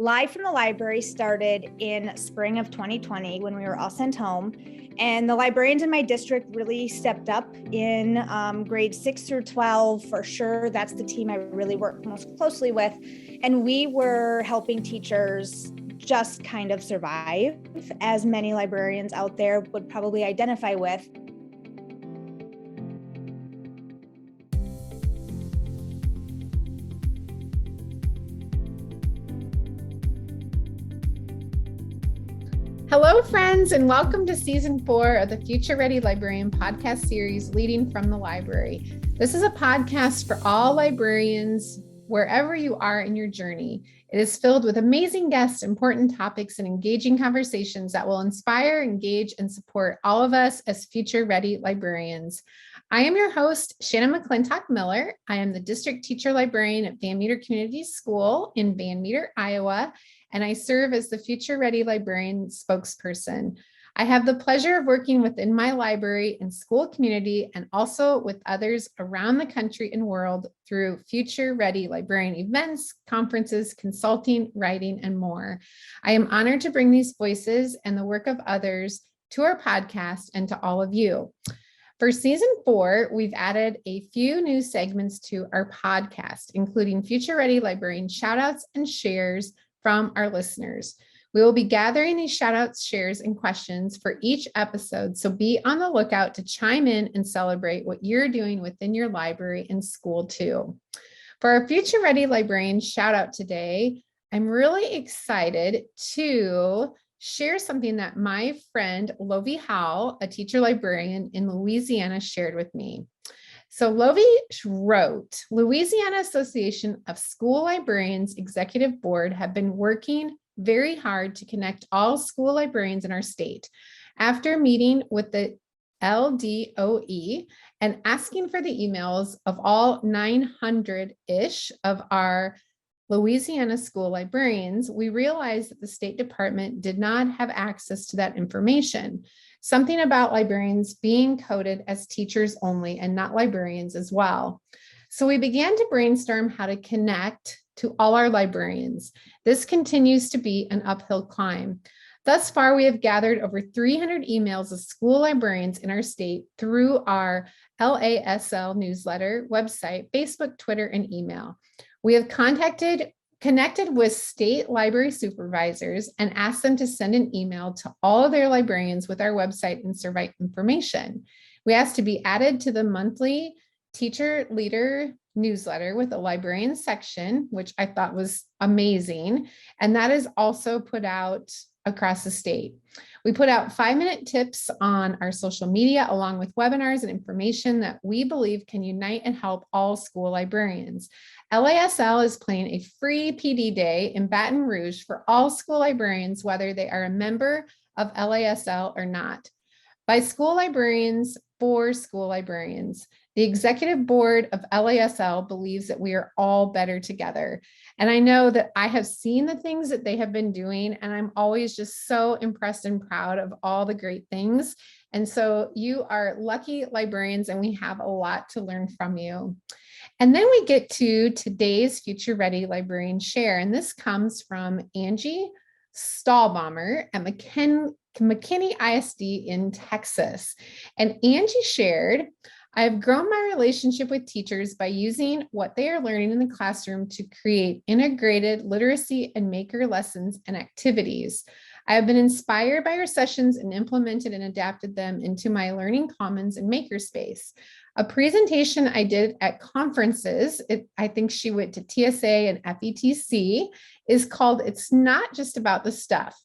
Live from the Library started in spring of 2020 when we were all sent home. And the librarians in my district really stepped up in grades 6 through 12 for sure. That's the team I really work most closely with. And we were helping teachers just kind of survive, as many librarians out there would probably identify with. Hello, friends, and welcome to Season 4 of the Future Ready Librarian podcast series, Leading from the Library. This is a podcast for all librarians, wherever you are in your journey. It is filled with amazing guests, important topics, and engaging conversations that will inspire, engage, and support all of us as future ready librarians. I am your host, Shannon McClintock Miller. I am the district teacher librarian at Van Meter Community School in Van Meter, Iowa, and I serve as the Future Ready Librarian spokesperson. I have the pleasure of working within my library and school community and also with others around the country and world through Future Ready Librarian events, conferences, consulting, writing, and more. I am honored to bring these voices and the work of others to our podcast and to all of you. For Season 4, we've added a few new segments to our podcast, including Future Ready Librarian shoutouts and shares from our listeners. We will be gathering these shoutouts, shares, and questions for each episode, so be on the lookout to chime in and celebrate what you're doing within your library and school too. For our Future Ready Librarian shoutout today, I'm really excited to share something that my friend Lovie Howell, a teacher librarian in Louisiana, shared with me. So Lovie wrote, Louisiana Association of School Librarians Executive Board have been working very hard to connect all school librarians in our state. After meeting with the LDOE and asking for the emails of all 900-ish of our Louisiana school librarians, we realized that the State Department did not have access to that information. Something about librarians being coded as teachers only and not librarians as well. So we began to brainstorm how to connect to all our librarians. This continues to be an uphill climb. Thus far, we have gathered over 300 emails of school librarians in our state through our LASL newsletter, website, Facebook, Twitter, and email. We have connected with state library supervisors and asked them to send an email to all of their librarians with our website and survey information. We asked to be added to the monthly teacher leader newsletter with a librarian section, which I thought was amazing. And that is also put out across the state. We put out 5-minute tips on our social media, along with webinars and information that we believe can unite and help all school librarians. LASL is planning a free PD day in Baton Rouge for all school librarians, whether they are a member of LASL or not. By school librarians, for school librarians. The executive board of LASL believes that we are all better together. And I know that I have seen the things that they have been doing, and I'm always just so impressed and proud of all the great things. And so you are lucky librarians, and we have a lot to learn from you. And then we get to today's Future Ready Librarian Share, and this comes from Angie Stahlbaumer at McKinney ISD in Texas. And Angie shared, I have grown my relationship with teachers by using what they are learning in the classroom to create integrated literacy and maker lessons and activities. I have been inspired by her sessions and implemented and adapted them into my learning commons and makerspace. A presentation I did at conferences, I think she went to TSA and FETC, is called It's Not Just About the Stuff.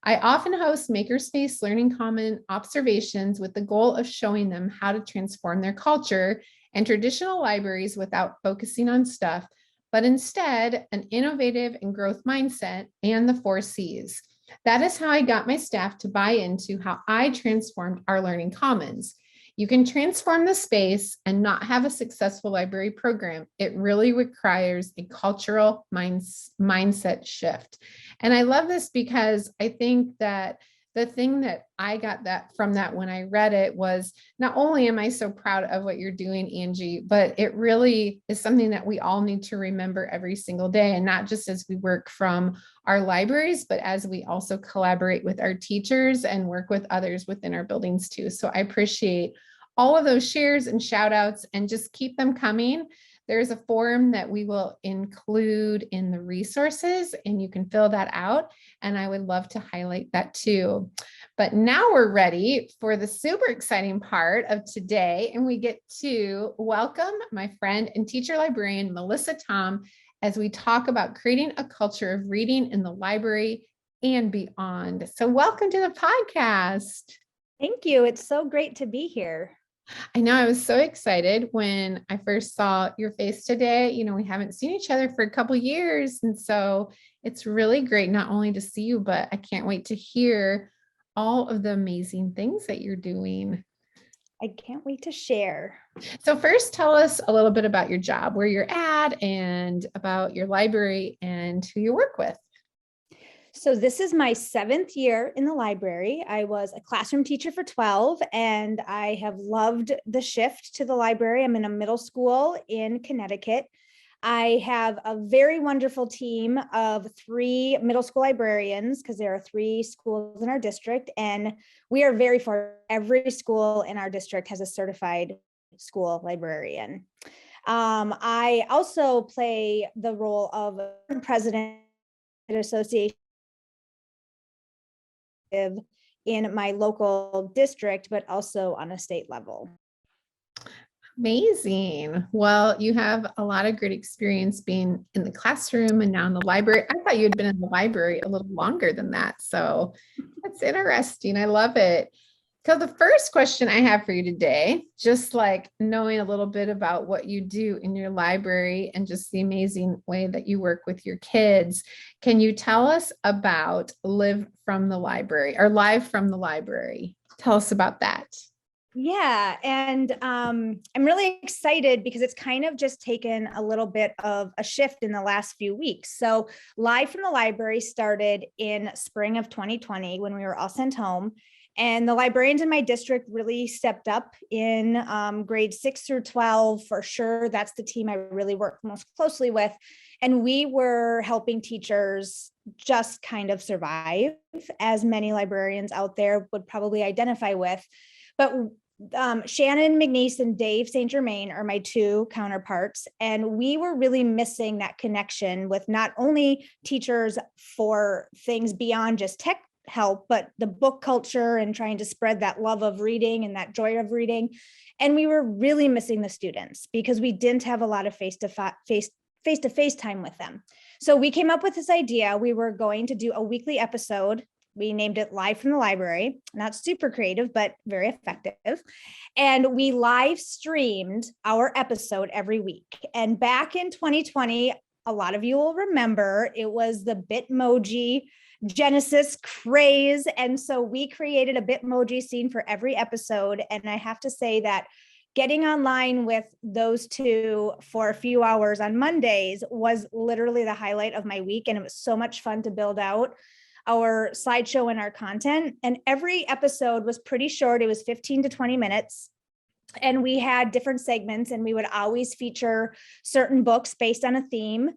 I often host makerspace learning common observations with the goal of showing them how to transform their culture and traditional libraries without focusing on stuff, but instead an innovative and growth mindset and the 4 C's. That is how I got my staff to buy into how I transformed our learning commons. You can transform the space and not have a successful library program. It really requires a cultural mindset shift. And I love this because I think that the thing that I got that from that when I read it was not only am I so proud of what you're doing, Angie, but it really is something that we all need to remember every single day. And not just as we work from our libraries, but as we also collaborate with our teachers and work with others within our buildings too. So I appreciate all of those shares and shout outs, and just keep them coming. There's a form that we will include in the resources, and you can fill that out. And I would love to highlight that too. But now we're ready for the super exciting part of today. And we get to welcome my friend and teacher librarian, Melissa Thom, as we talk about creating a culture of reading in the library and beyond. So welcome to the podcast. Thank you. It's so great to be here. I know, I was so excited when I first saw your face today. You know, we haven't seen each other for a couple of years. And so it's really great not only to see you, but I can't wait to hear all of the amazing things that you're doing. I can't wait to share. So first, tell us a little bit about your job, where you're at, and about your library and who you work with. So this is my 7th year in the library. I was a classroom teacher for 12, and I have loved the shift to the library. I'm in a middle school in Connecticut. I have a very wonderful team of 3 middle school librarians, because there are 3 schools in our district, and we are very fortunate. Every school in our district has a certified school librarian. I also play the role of president of the association in my local district, but also on a state level. Amazing. Well, you have a lot of great experience being in the classroom and now in the library. I thought you had been in the library a little longer than that. So that's interesting. I love it. So the first question I have for you today, just like knowing a little bit about what you do in your library and just the amazing way that you work with your kids, can you tell us about Live from the Library or Live from the Library? Tell us about that. Yeah, and I'm really excited because it's kind of just taken a little bit of a shift in the last few weeks. So Live from the Library started in spring of 2020 when we were all sent home. And the librarians in my district really stepped up in grades 6 through 12 for sure. That's the team I really work most closely with. And we were helping teachers just kind of survive, as many librarians out there would probably identify with. But Shannon McNeese and Dave St. Germain are my 2 counterparts. And we were really missing that connection with not only teachers for things beyond just tech help, but the book culture and trying to spread that love of reading and that joy of reading. And we were really missing the students because we didn't have a lot of face-to-face time with them. So we came up with this idea. We were going to do a weekly episode. We named it Live from the Library. Not super creative, but very effective. And we live streamed our episode every week. And back in 2020, a lot of you will remember, it was the Bitmoji Genesis craze. And so we created a Bitmoji scene for every episode. And I have to say that getting online with those 2 for a few hours on Mondays was literally the highlight of my week. And it was so much fun to build out our slideshow and our content. And every episode was pretty short. It was 15 to 20 minutes. And we had different segments, and we would always feature certain books based on a theme.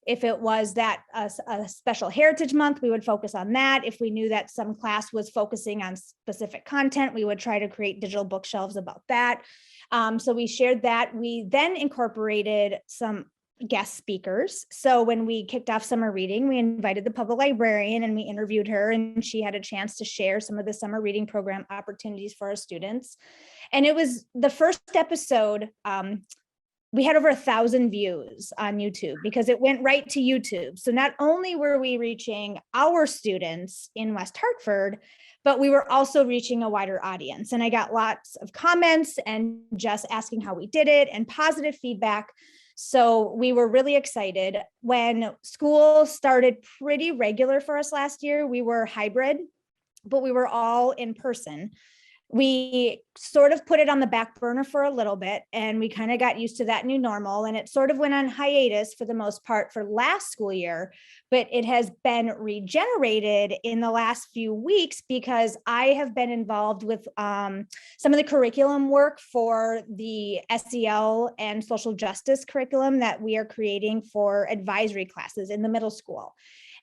If it was that a special Heritage Month, we would focus on that. If we knew that some class was focusing on specific content, we would try to create digital bookshelves about that. So we shared that. We then incorporated some guest speakers. So when we kicked off summer reading, we invited the public librarian and we interviewed her, and she had a chance to share some of the summer reading program opportunities for our students. And it was the first episode. We had over 1,000 views on YouTube because it went right to YouTube. So not only were we reaching our students in West Hartford, but we were also reaching a wider audience. And I got lots of comments and just asking how we did it and positive feedback. So we were really excited. When school started pretty regular for us last year, we were hybrid, but we were all in person. We sort of put it on the back burner for a little bit, and we kind of got used to that new normal, and it sort of went on hiatus for the most part for last school year, but it has been regenerated in the last few weeks because I have been involved with some of the curriculum work for the SEL and social justice curriculum that we are creating for advisory classes in the middle school.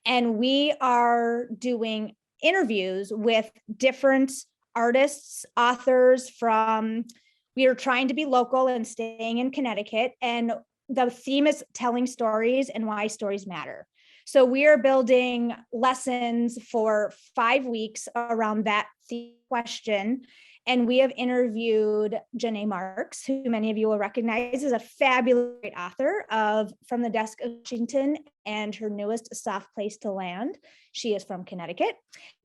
And we are doing interviews with different artists, authors we are trying to be local and staying in Connecticut. And the theme is telling stories and why stories matter. So we are building lessons for 5 weeks around that theme question. And we have interviewed Janae Marks, who many of you will recognize as a fabulous author of From the Desk of Washington and her newest, A Soft Place to Land. She is from Connecticut.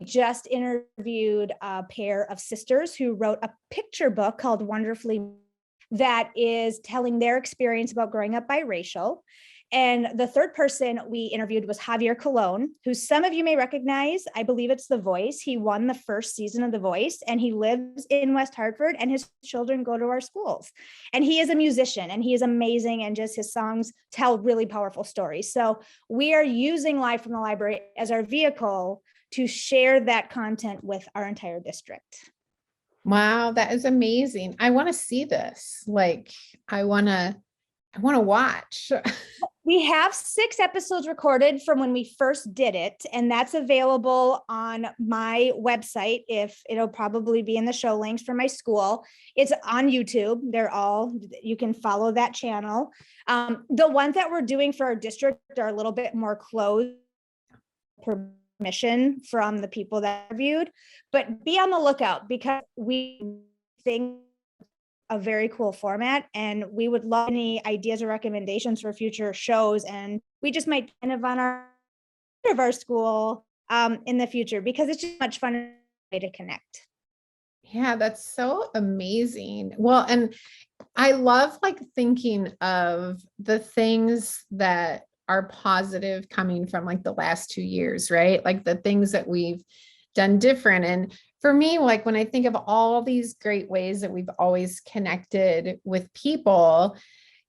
Just interviewed a pair of sisters who wrote a picture book called Wonderfully that is telling their experience about growing up biracial. And the third person we interviewed was Javier Colon, who some of you may recognize. I believe it's The Voice. He won the first season of The Voice, and he lives in West Hartford, and his children go to our schools. And he is a musician, and he is amazing, and just his songs tell really powerful stories. So we are using Live from the Library as our vehicle to share that content with our entire district. Wow, that is amazing. I want to see this. Like, I want to watch. We have 6 episodes recorded from when we first did it, and that's available on my website. It'll probably be in the show links for my school. It's on YouTube. You can follow that channel. The ones that we're doing for our district are a little bit more closed, permission from the people that are viewed, but be on the lookout because we think a very cool format, and we would love any ideas or recommendations for future shows. And we just might kind of on our school in the future because it's just much fun way to connect. Yeah, that's so amazing. Well, and I love like thinking of the things that are positive coming from like the last 2 years, right? Like the things that we've done different. And for me, like when I think of all these great ways that we've always connected with people,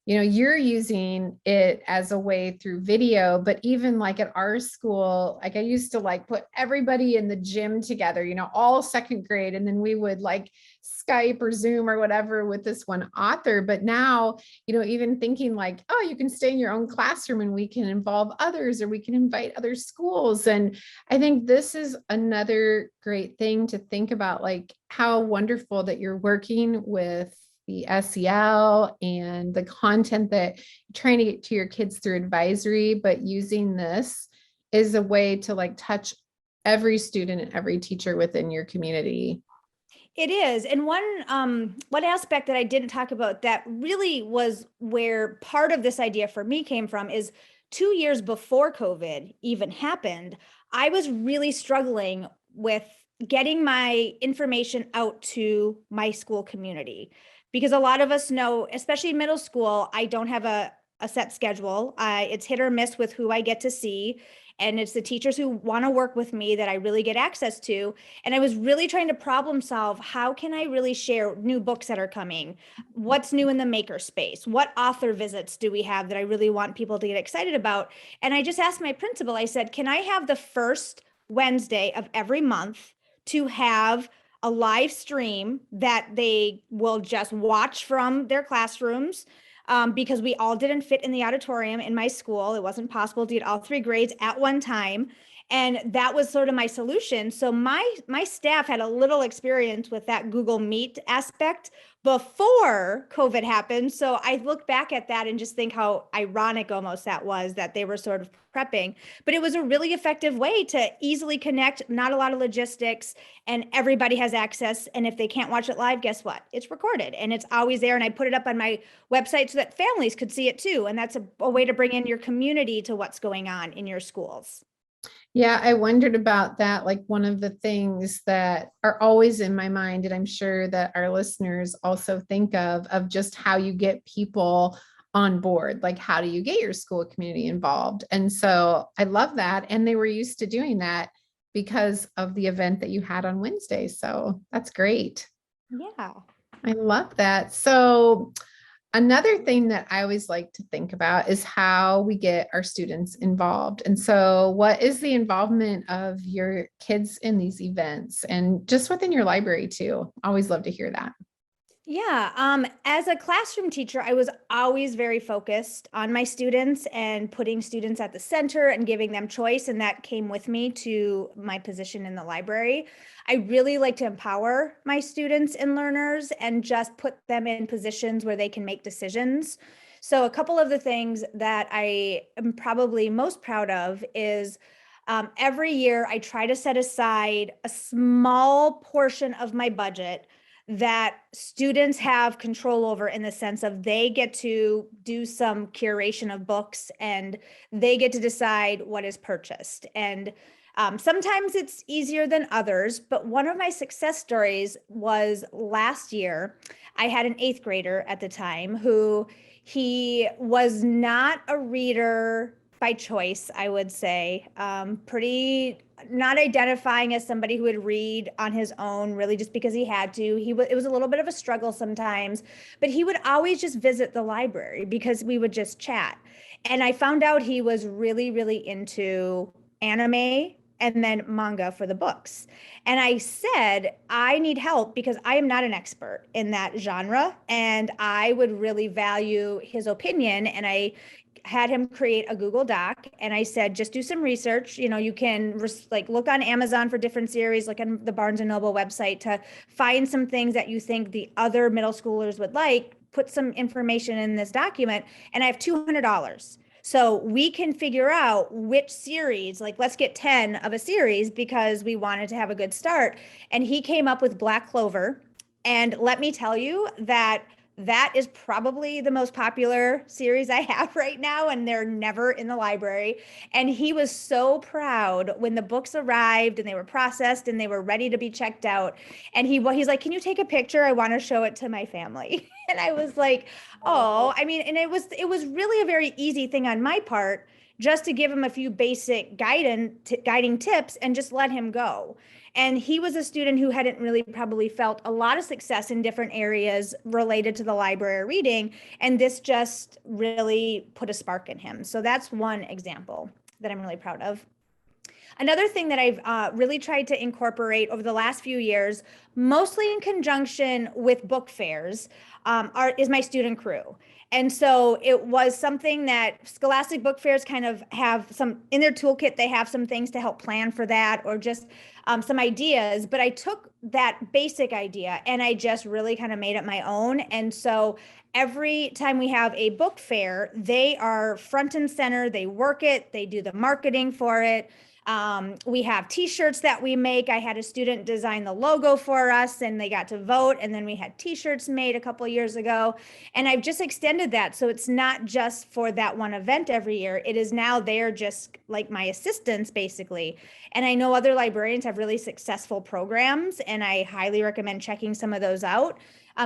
you're using it as a way through video, but even like at our school, like I used to like put everybody in the gym together, all second grade. And then we would like Skype or Zoom or whatever with this one author. But now, even thinking like, oh, you can stay in your own classroom and we can involve others or we can invite other schools. And I think this is another great thing to think about, like how wonderful that you're working with the SEL and the content that you're trying to get to your kids through advisory, but using this is a way to like touch every student and every teacher within your community. It is. And one aspect that I didn't talk about that really was where part of this idea for me came from is 2 years before COVID even happened, I was really struggling with getting my information out to my school community. Because a lot of us know, especially middle school, I don't have a set schedule. It's hit or miss with who I get to see. And it's the teachers who want to work with me that I really get access to. And I was really trying to problem solve, how can I really share new books that are coming? What's new in the maker space? What author visits do we have that I really want people to get excited about? And I just asked my principal, I said, can I have the first Wednesday of every month to have a live stream that they will just watch from their classrooms, because we all didn't fit in the auditorium in my school. It wasn't possible to get all 3 grades at one time. And that was sort of my solution. So my staff had a little experience with that Google Meet aspect before COVID happened. So I look back at that and just think how ironic almost that was, that they were sort of prepping. But it was a really effective way to easily connect, not a lot of logistics, and everybody has access. And if they can't watch it live, guess what? It's recorded and it's always there. And I put it up on my website so that families could see it too. And that's a way to bring in your community to what's going on in your schools. Yeah, I wondered about that. Like one of the things that are always in my mind, and I'm sure that our listeners also think of just how you get people on board. Like, how do you get your school community involved? And so I love that. And they were used to doing that because of the event that you had on Wednesday. So that's great. Yeah. I love that. So another thing that I always like to think about is how we get our students involved. And so what is the involvement of your kids in these events and just within your library too? Always love to hear that. Yeah, as a classroom teacher, I was always very focused on my students and putting students at the center and giving them choice. And that came with me to my position in the library. I really like to empower my students and learners and just put them in positions where they can make decisions. So, a couple of the things that I am probably most proud of is every year I try to set aside a small portion of my budget that students have control over, in the sense of they get to do some curation of books and they get to decide what is purchased. And sometimes it's easier than others, but one of my success stories was last year. I had an eighth grader at the time who he was not a reader by choice, I would say. Pretty not identifying as somebody who would read on his own, really just because he had to. It was a little bit of a struggle sometimes, but he would always just visit the library because we would just chat. And I found out he was really, really into anime and then manga for the books. And I said, I need help because I am not an expert in that genre. And I would really value his opinion. And I had him create a Google Doc, and I said, just do some research. You can like look on Amazon for different series, look on the Barnes and Noble website to find some things that you think the other middle schoolers would like. Put some information in this document, and I have $200. So we can figure out which series, like let's get 10 of a series because we wanted to have a good start. And he came up with Black Clover. And let me tell you that that is probably the most popular series I have right now, and they're never in the library. And he was so proud when the books arrived and they were processed and they were ready to be checked out. And he's like, "Can you take a picture? I want to show it to my family." And I was like, "Oh, I mean," and it was really a very easy thing on my part, just to give him a few basic guiding tips and just let him go. And he was a student who hadn't really probably felt a lot of success in different areas related to the library reading. And this just really put a spark in him. So that's one example that I'm really proud of. Another thing that I've really tried to incorporate over the last few years, mostly in conjunction with book fairs, is my student crew. And so it was something that Scholastic Book Fairs kind of have some in their toolkit. They have some things to help plan for that, or just some ideas. But I took that basic idea and I just really kind of made it my own. And so every time we have a book fair, they are front and center. They work it, they do the marketing for it. We have t-shirts that we make. I had a student design the logo for us and they got to vote. And then we had t-shirts made a couple of years ago. And I've just extended that. So it's not just for that one event every year. It is now they're just like my assistants, basically. And I know other librarians have really successful programs, and I highly recommend checking some of those out.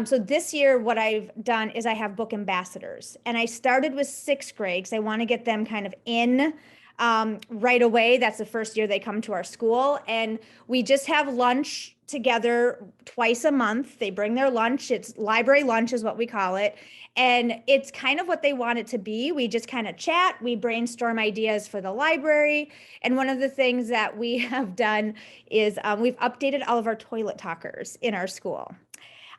So this year, what I've done is I have book ambassadors, and I started with sixth grade because I want to get them kind of in right away. That's the first year they come to our school, and we just have lunch together twice a month. They bring their lunch. It's library lunch is what we call it. And it's kind of what they want it to be. We just kind of chat, we brainstorm ideas for the library. And one of the things that we have done is we've updated all of our toilet talkers in our school.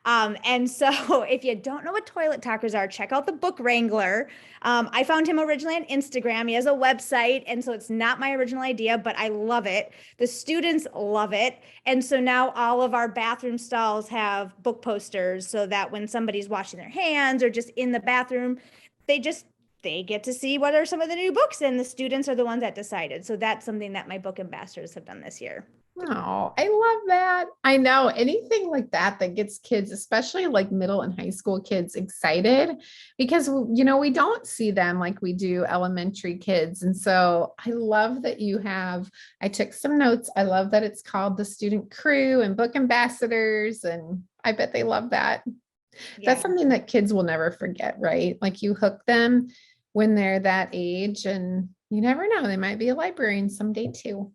And so if you don't know what toilet talkers are, check out the Book Wrangler. I found him originally on Instagram. He has a website, and so it's not my original idea, but I love it. The students love it. And so now all of our bathroom stalls have book posters so that when somebody's washing their hands or just in the bathroom, they get to see what are some of the new books, and the students are the ones that decided. So that's something that my book ambassadors have done this year. Oh, I love that. I know anything like that that gets kids, especially like middle and high school kids, excited because, we don't see them like we do elementary kids. And so I love that I took some notes. I love that it's called the student crew and book ambassadors. And I bet they love that. Yeah. That's something that kids will never forget, right? Like you hook them when they're that age, and you never know, they might be a librarian someday too.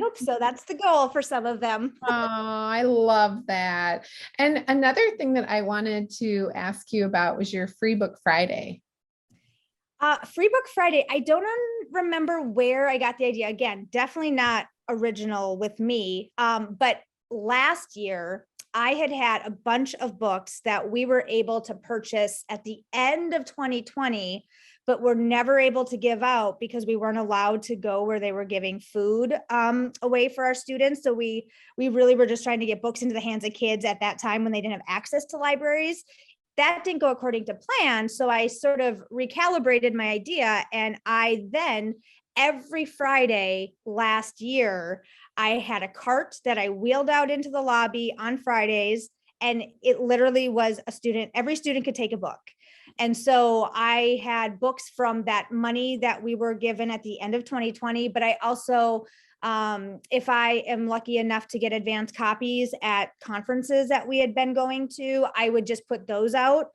hope so. That's the goal for some of them. Oh, I love that. And another thing that I wanted to ask you about was your Free Book Friday. Free Book Friday. I don't remember where I got the idea. Again, definitely not original with me. But last year, I had a bunch of books that we were able to purchase at the end of 2020, but were never able to give out because we weren't allowed to go where they were giving food away for our students. So we really were just trying to get books into the hands of kids at that time when they didn't have access to libraries. That didn't go according to plan. So I sort of recalibrated my idea. And I then, every Friday last year, I had a cart that I wheeled out into the lobby on Fridays. And it literally was every student could take a book. And so I had books from that money that we were given at the end of 2020, but I also, if I am lucky enough to get advanced copies at conferences that we had been going to, I would just put those out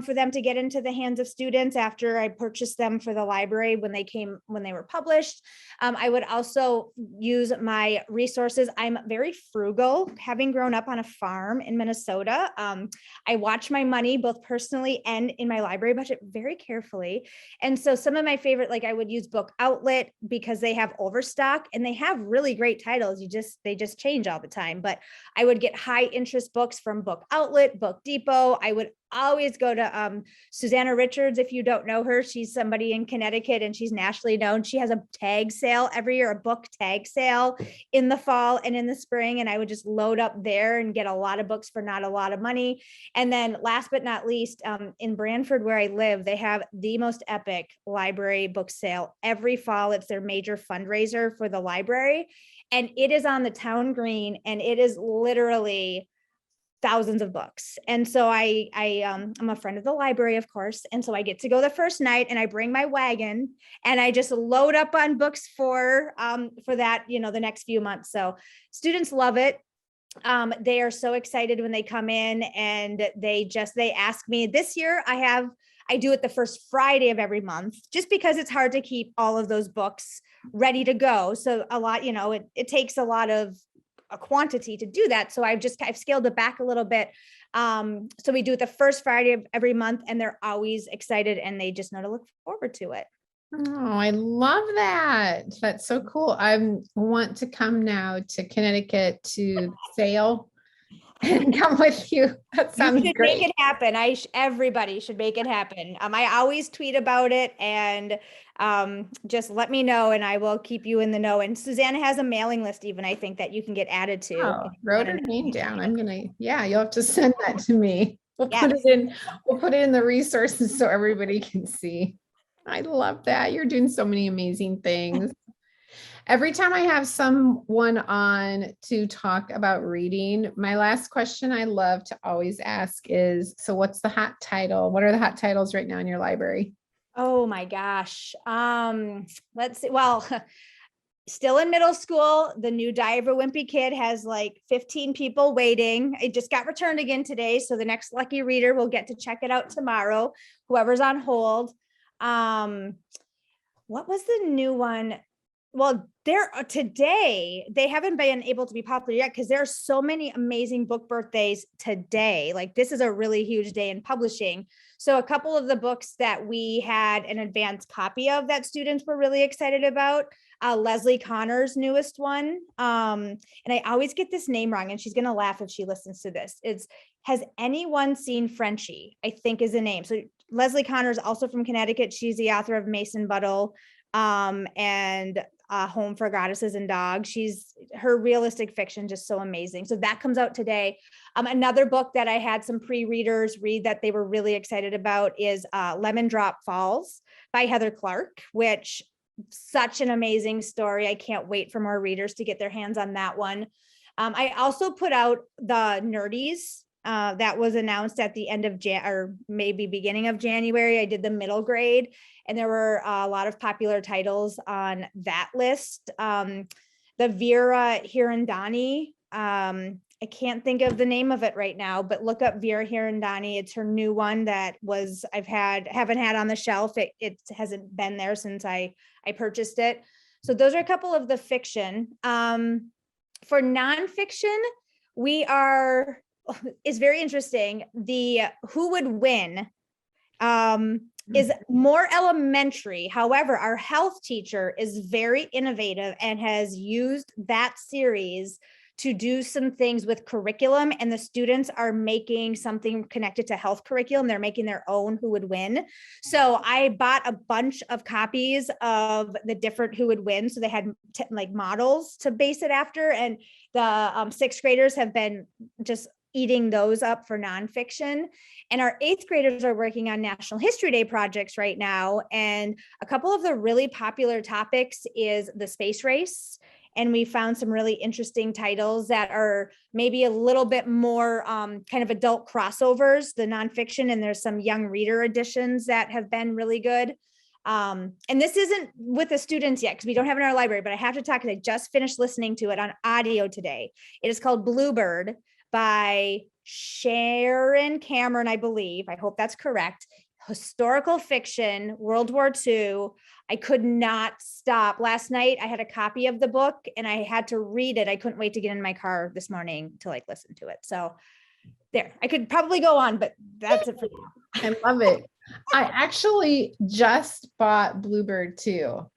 for them to get into the hands of students after I purchased them for the library when they were published. I would also use my resources. I'm very frugal, having grown up on a farm in Minnesota. I watch my money both personally and in my library budget very carefully. And so some of my favorite, like I would use Book Outlet because they have overstock and they have really great titles. They just change all the time. But I would get high interest books from Book Outlet, Book Depot. I would always go to Susanna Richards. If you don't know her, she's somebody in Connecticut and she's nationally known. She has a tag sale every year, a book tag sale in the fall and in the spring. And I would just load up there and get a lot of books for not a lot of money. And then last but not least, in Branford, where I live, they have the most epic library book sale every fall. It's their major fundraiser for the library. And it is on the town green and it is literally thousands of books. And so I'm a friend of the library, of course. And so I get to go the first night and I bring my wagon and I just load up on books for that, the next few months. So students love it. They are so excited when they come in and they ask me. This year I do it the first Friday of every month, just because it's hard to keep all of those books ready to go. So a lot, it takes a lot of a quantity to do that. So I've scaled it back a little bit. So we do it the first Friday of every month and they're always excited and they just know to look forward to it. Oh, I love that. That's so cool. I want to come now to Connecticut to sale and come with you. That sounds great. Make it happen. Everybody should make it happen. I always tweet about it and just let me know and I will keep you in the know. And Susanna has a mailing list even, I think, that you can get added to. Oh, wrote her name down. You'll have to send that to me. We'll put it in the resources so everybody can see. I love that. You're doing so many amazing things. Every time I have someone on to talk about reading, my last question I love to always ask is, so what's the hot title? What are the hot titles right now in your library? Oh my gosh. Let's see. Well, still in middle school, the new Diary of a Wimpy Kid has like 15 people waiting. It just got returned again today. So the next lucky reader will get to check it out tomorrow, whoever's on hold. What was the new one? Well, today, they haven't been able to be popular yet because there are so many amazing book birthdays today. Like this is a really huge day in publishing. So a couple of the books that we had an advanced copy of that students were really excited about, Leslie Connor's newest one. And I always get this name wrong and she's going to laugh if she listens to this. Has anyone seen Frenchie? I think is the name. So Leslie Connor is also from Connecticut. She's the author of Mason Buttle and Home for Goddesses and Dogs. Her realistic fiction just so amazing. So that comes out today. Another book that I had some pre-readers read that they were really excited about is Lemon Drop Falls by Heather Clark, which such an amazing story. I can't wait for more readers to get their hands on that one. I also put out the Nerdies. That was announced at the end of or maybe beginning of January. I did the middle grade and there were a lot of popular titles on that list. The Vera Hirandani, I can't think of the name of it right now, but look up Vera Hirandani. It's her new one that haven't had on the shelf. It hasn't been there since I purchased it. So those are a couple of the fiction. For nonfiction, it's very interesting. The who would win is more elementary. However, our health teacher is very innovative and has used that series to do some things with curriculum, and the students are making something connected to health curriculum. They're making their own who would win. So I bought a bunch of copies of the different who would win. So they had like models to base it after. And the sixth graders have been just eating those up for nonfiction. And our eighth graders are working on National History Day projects right now. And a couple of the really popular topics is the space race. And we found some really interesting titles that are maybe a little bit more kind of adult crossovers, the nonfiction, and there's some young reader editions that have been really good. And this isn't with the students yet because we don't have it in our library, but I have to talk because I just finished listening to it on audio today. It is called Bluebird by Sharon Cameron, I believe. I hope that's correct. Historical fiction, World War II. I could not stop. Last night, I had a copy of the book and I had to read it. I couldn't wait to get in my car this morning to like listen to it. So there, I could probably go on, but that's it for you. I love it. I actually just bought Bluebird too.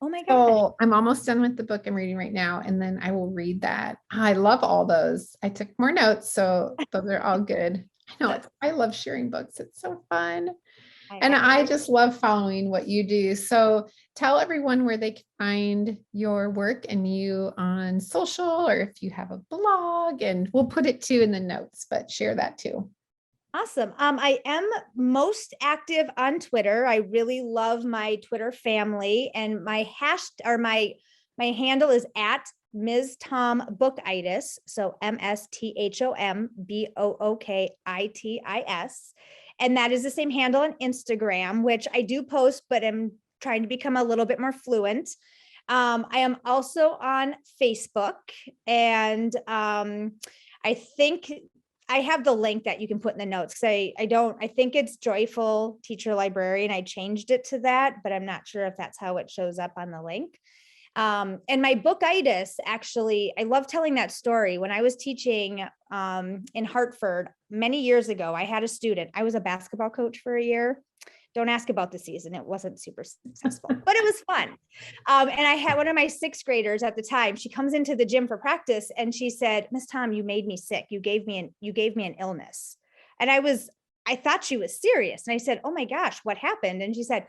Oh my gosh. So I'm almost done with the book I'm reading right now, and then I will read that. I love all those. I took more notes, so those are all good. I know I love sharing books. It's so fun. And I just love following what you do. So tell everyone where they can find your work and you on social, or if you have a blog, and we'll put it too in the notes, but share that too. Awesome. I am most active on Twitter. I really love my Twitter family, and my handle is at Ms. Thom Bookitis. So MSTHOMBOOKITIS. And that is the same handle on Instagram, which I do post, but I'm trying to become a little bit more fluent. I am also on Facebook, and I think I have the link that you can put in the notes because I think it's Joyful Teacher Librarian. I changed it to that, but I'm not sure if that's how it shows up on the link. And my bookitis, actually, I love telling that story. When I was teaching in Hartford many years ago, I had a student. I was a basketball coach for a year. Don't ask about the season. It wasn't super successful, but it was fun. And I had one of my sixth graders at the time. She comes into the gym for practice and she said, "Miss Thom, you made me sick. You gave me an illness." And I thought she was serious. And I said, "Oh my gosh, what happened?" And she said,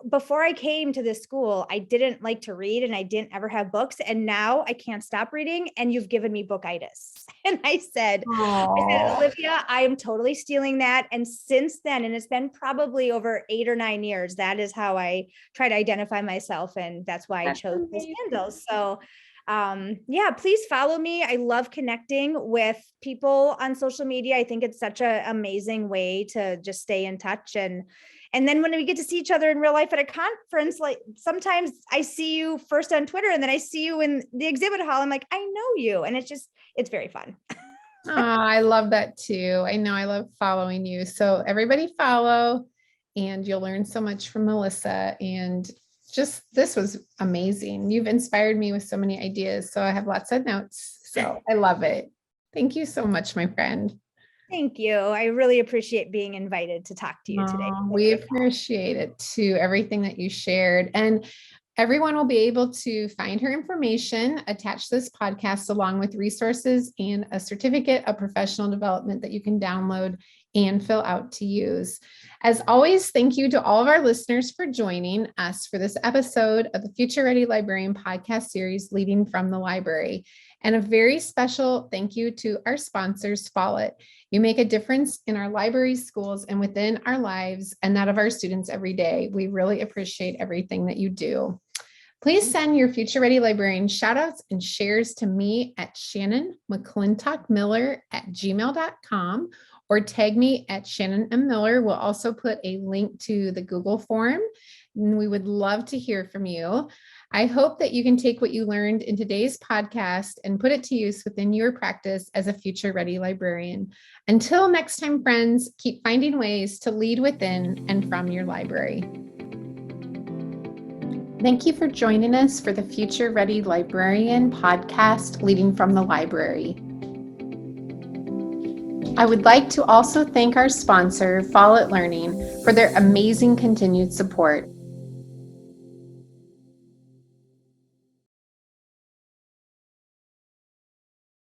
"Before I came to this school, I didn't like to read and I didn't ever have books. And now I can't stop reading and you've given me bookitis." And I said, "Olivia, I am totally stealing that." And since then, and it's been probably over 8 or 9 years, that is how I try to identify myself. And that's why I chose this handle. So yeah, please follow me. I love connecting with people on social media. I think it's such an amazing way to just stay in touch. And then when we get to see each other in real life at a conference, like sometimes I see you first on Twitter and then I see you in the exhibit hall. I'm like, I know you. And it's very fun. Oh, I love that too. I know I love following you. So everybody follow, and you'll learn so much from Melissa. And this was amazing. You've inspired me with so many ideas. So I have lots of notes. So I love it. Thank you so much, my friend. Thank you. I really appreciate being invited to talk to you today. We appreciate it too, everything that you shared. And everyone will be able to find her information, attach this podcast along with resources and a certificate of professional development that you can download and fill out to use. As always, thank you to all of our listeners for joining us for this episode of the Future Ready Librarian podcast series, Leading from the Library. And a very special thank you to our sponsors, Follett. You make a difference in our libraries, schools, and within our lives and that of our students every day. We really appreciate everything that you do. Please send your Future Ready Librarian shoutouts and shares to me at shannonmcclintockmiller@gmail.com or tag me at Shannon M. Miller. We'll also put a link to the Google form, and we would love to hear from you. I hope that you can take what you learned in today's podcast and put it to use within your practice as a Future Ready Librarian. Until next time, friends, keep finding ways to lead within and from your library. Thank you for joining us for the Future Ready Librarian podcast, Leading from the Library. I would like to also thank our sponsor, Follett Learning, for their amazing continued support.